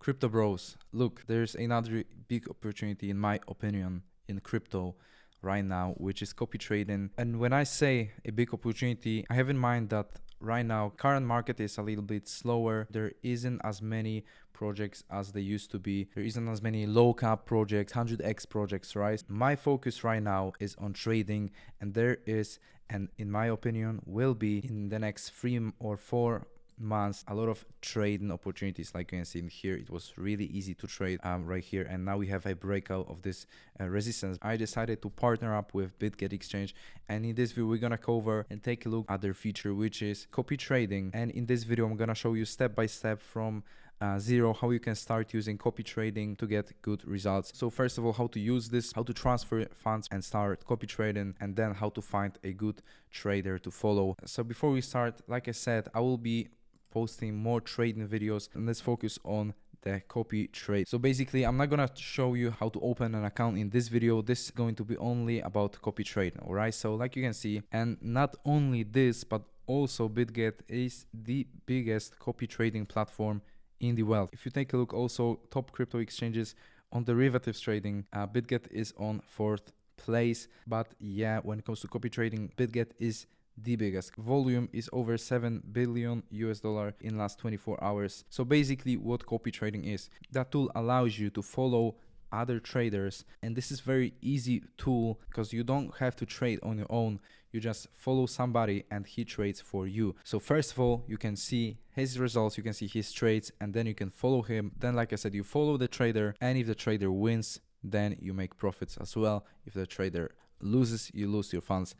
Crypto bros, look, there's another big opportunity in my opinion in crypto right now, which is copy trading. And when I say a big opportunity, I have in mind that right now current market is a little bit slower. There isn't as many projects as they used to be. There isn't as many low cap projects, 100x projects, right? My focus right now is on trading, and there is, and in my opinion will be in the next 3 or 4 months, a lot of trading opportunities. Like you can see in here, it was really easy to trade right here, and now we have a breakout of this resistance. I decided to partner up with BitGet Exchange, and in this video we're gonna cover and take a look at their feature, which is copy trading. And in this video I'm gonna show you step by step from zero how you can start using copy trading to get good results. So first of all, how to use this, how to transfer funds and start copy trading, and then how to find a good trader to follow. So before we start, like I said, I will be posting more trading videos, and let's focus on the copy trade. So basically I'm not gonna show you how to open an account in this video. This is going to be only about copy trading. All right, so like you can see, and not only this, but also BitGet is the biggest copy trading platform in the world. If you take a look, also top crypto exchanges on derivatives trading, BitGet is on 4th place. But yeah, when it comes to copy trading, BitGet is the biggest. Volume is over $7 billion in last 24 hours. So basically what copy trading is, that tool allows you to follow other traders, and this is very easy tool because you don't have to trade on your own. You just follow somebody and he trades for you. So first of all, you can see his results, you can see his trades, and then you can follow him. Then like I said, you follow the trader, and if the trader wins, then you make profits as well. If the trader loses, you lose your funds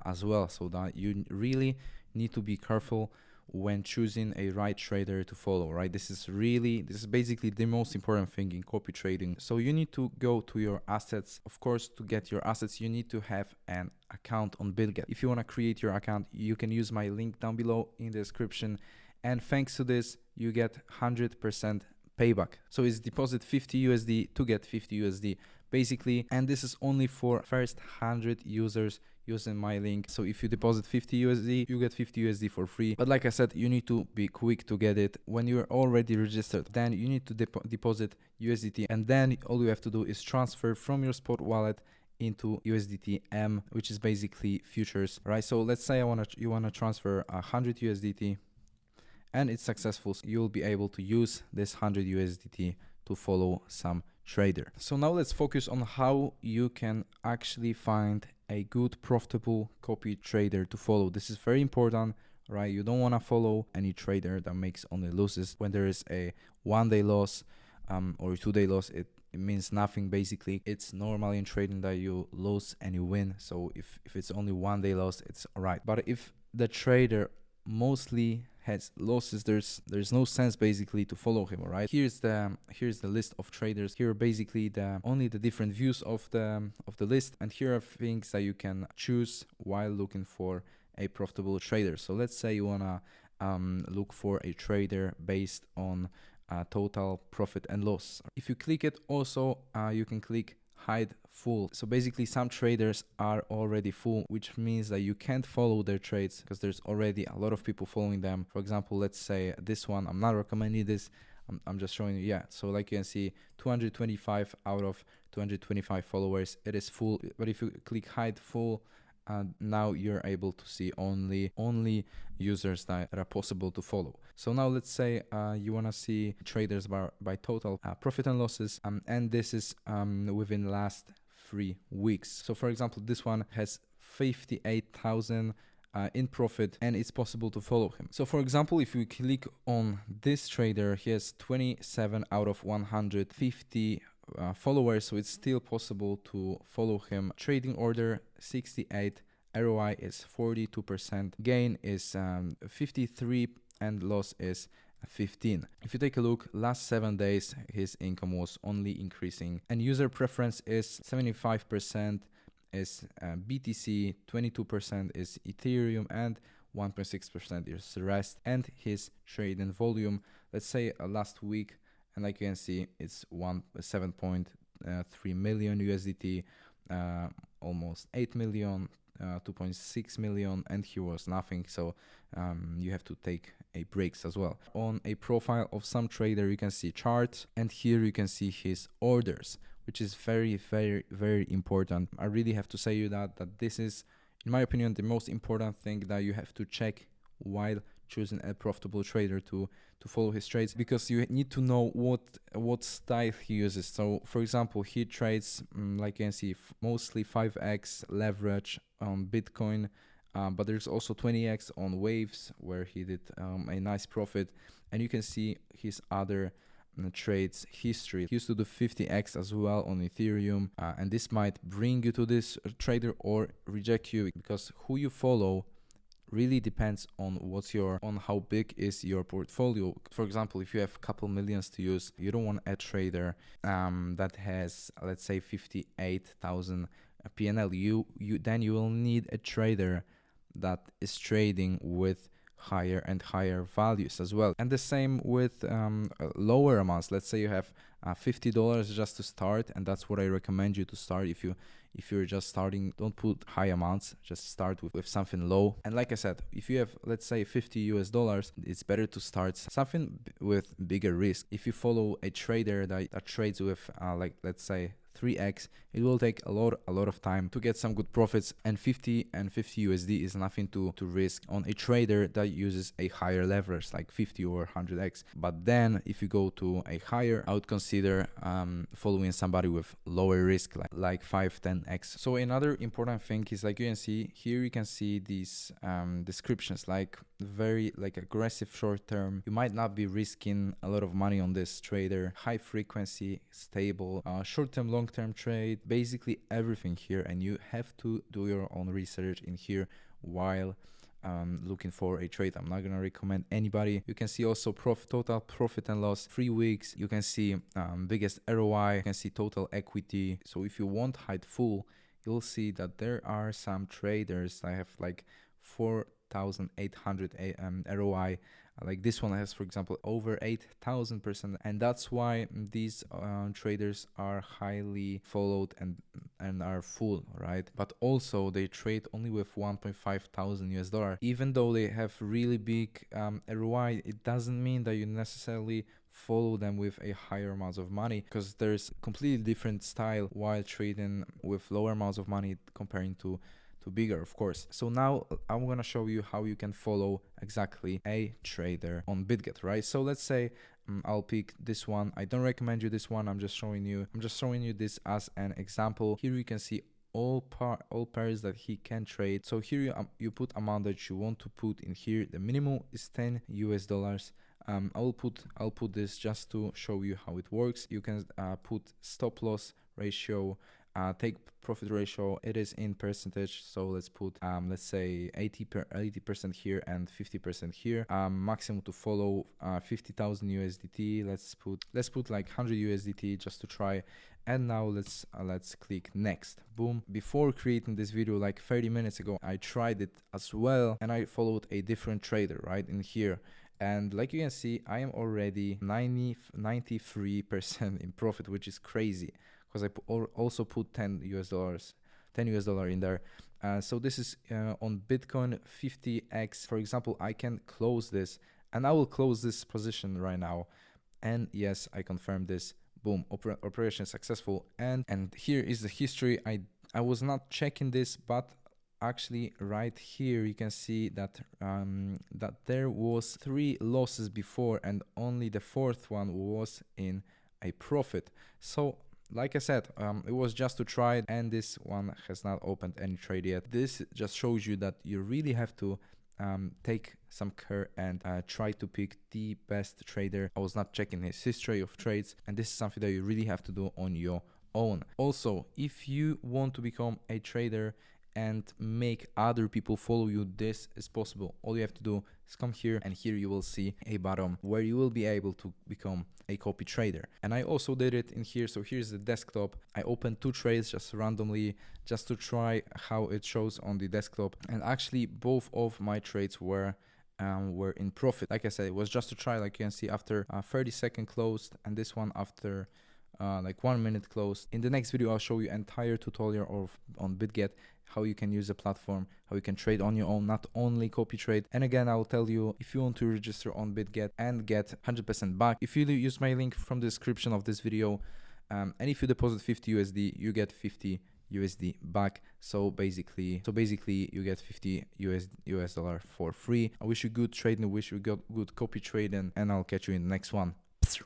as well. So that you really need to be careful when choosing a right trader to follow, right? This is basically the most important thing in copy trading. So you need to go to your assets. Of course, to get your assets, you need to have an account on BitGet. If you want to create your account, you can use my link down below in the description, and thanks to this you get 100% payback. So it's deposit 50 USD to get 50 USD basically, and this is only for first 100 users using my link. So if you deposit 50 USD, you get 50 USD for free. But like I said, you need to be quick to get it. When you're already registered, then you need to deposit USDT, and then all you have to do is transfer from your spot wallet into USDT M, which is basically futures, right? So let's say you wanna transfer 100 USDT, and it's successful. So you'll be able to use this 100 USDT to follow some trader. So now let's focus on how you can actually find a good profitable copy trader to follow. This is very important, right? You don't want to follow any trader that makes only losses. When there is a 1-day loss or 2-day loss, it means nothing basically. It's normal in trading that you lose and you win. So if it's only 1-day loss, it's all right. But if the trader mostly has losses, there's no sense basically to follow him. All right, here's the list of traders. Here are basically only the different views of the list, and here are things that you can choose while looking for a profitable trader. So let's say you wanna look for a trader based on total profit and loss. If you click it, also you can click hide full. So basically some traders are already full, which means that you can't follow their trades because there's already a lot of people following them. For example, let's say this one, I'm not recommending this, I'm just showing you. Yeah, so like you can see 225 out of 225 followers, it is full. But if you click hide full, now you're able to see only users that are possible to follow. So now let's say you want to see traders by total profit and losses, and this is within the last 3 weeks. So for example, this one has 58,000 in profit, and it's possible to follow him. So for example, if we click on this trader, he has 27 out of 150 followers, so it's still possible to follow him. Trading order 68, ROI is 42%, gain is 53, and loss is 15. If you take a look, last 7 days his income was only increasing, and user preference is 75% is BTC, 22% is Ethereum, and 1.6% is the rest. And his trading volume, let's say last week, and like you can see, it's 7.3 million USDT, almost 8 million, 2.6 million, and here was nothing. So you have to take a breaks as well. On a profile of some trader, you can see charts, and here you can see his orders, which is very, very, very important. I really have to say you that this is, in my opinion, the most important thing that you have to check while choosing a profitable trader to follow his trades, because you need to know what style he uses. So for example, he trades like you can see mostly 5x leverage on Bitcoin, but there's also 20x on waves where he did a nice profit, and you can see his other trades history. He used to do 50x as well on Ethereum, and this might bring you to this trader or reject you, because who you follow really depends on on how big is your portfolio. For example, if you have a couple millions to use, you don't want a trader that has, let's say, 58,000 PNL. Then you will need a trader that is trading with higher and higher values as well. And the same with lower amounts. Let's say you have $50 just to start, and that's what I recommend you to start. If you're just starting, don't put high amounts, just start with something low. And like I said, if you have, let's say, $50, it's better to start something with bigger risk. If you follow a trader that trades with like, let's say, 3x, it will take a lot of time to get some good profits, and 50 USD is nothing to risk on a trader that uses a higher leverage like 50 or 100x. But then if you go to a higher, I would consider following somebody with lower risk like 5-10x. So another important thing is, like you can see here, you can see these descriptions, like very aggressive short term. You might not be risking a lot of money on this trader. High frequency, stable, short term, long term trade, basically everything here. And you have to do your own research in here while looking for a trade. I'm not gonna recommend anybody. You can see also total profit and loss, 3 weeks. You can see biggest ROI. You can see total equity. So if you want hide full, you'll see that there are some traders that have like 4,800 ROI. Like this one has, for example, over 8,000%, and that's why these traders are highly followed and are full, right? But also they trade only with 1.5 thousand $. Even though they have really big ROI, it doesn't mean that you necessarily follow them with a higher amounts of money, because there's completely different style while trading with lower amounts of money comparing to bigger, of course. So now I'm gonna show you how you can follow exactly a trader on BitGet, right? So let's say I'll pick this one. I don't recommend you this one. I'm just showing you this as an example. Here you can see all pairs that he can trade. So here you put amount that you want to put in here. The minimum is $10. I'll put this just to show you how it works. You can put stop loss ratio, take profit ratio. It is in percentage, so let's put let's say 80% here and 50% here. Maximum to follow 50,000 USDT. Let's put like 100 USDT just to try. And now let's click next. Boom. Before creating this video like 30 minutes ago, I tried it as well, and I followed a different trader right in here. And like you can see, I am already 93% in profit, which is crazy, because I also put $10 in there. So this is on Bitcoin 50x. For example, I can close this, and I will close this position right now. And yes, I confirm this. Boom, operation successful. And here is the history. I was not checking this, but actually right here you can see that that there was 3 losses before, and only the 4th one was in a profit. So like I said, it was just to try it, and this one has not opened any trade yet. This just shows you that you really have to take some care and try to pick the best trader. I was not checking his history of trades, and this is something that you really have to do on your own. Also, if you want to become a trader and make other people follow you, this is possible. All you have to do is come here, and here you will see a button where you will be able to become a copy trader. And I also did it in here. So here's the desktop. I opened 2 trades just randomly, just to try how it shows on the desktop. And actually both of my trades were in profit. Like I said, it was just to try. Like you can see, after 30 second closed, and this one after like 1 minute close. In the next video, I'll show you entire tutorial on BitGet, how you can use the platform, how you can trade on your own, not only copy trade. And again, I will tell you if you want to register on BitGet and get 100% back, if you use my link from the description of this video, and if you deposit 50 USD, you get 50 USD back. So basically you get 50 US dollar for free. I wish you good trading, I wish you got good copy trading, and I'll catch you in the next one.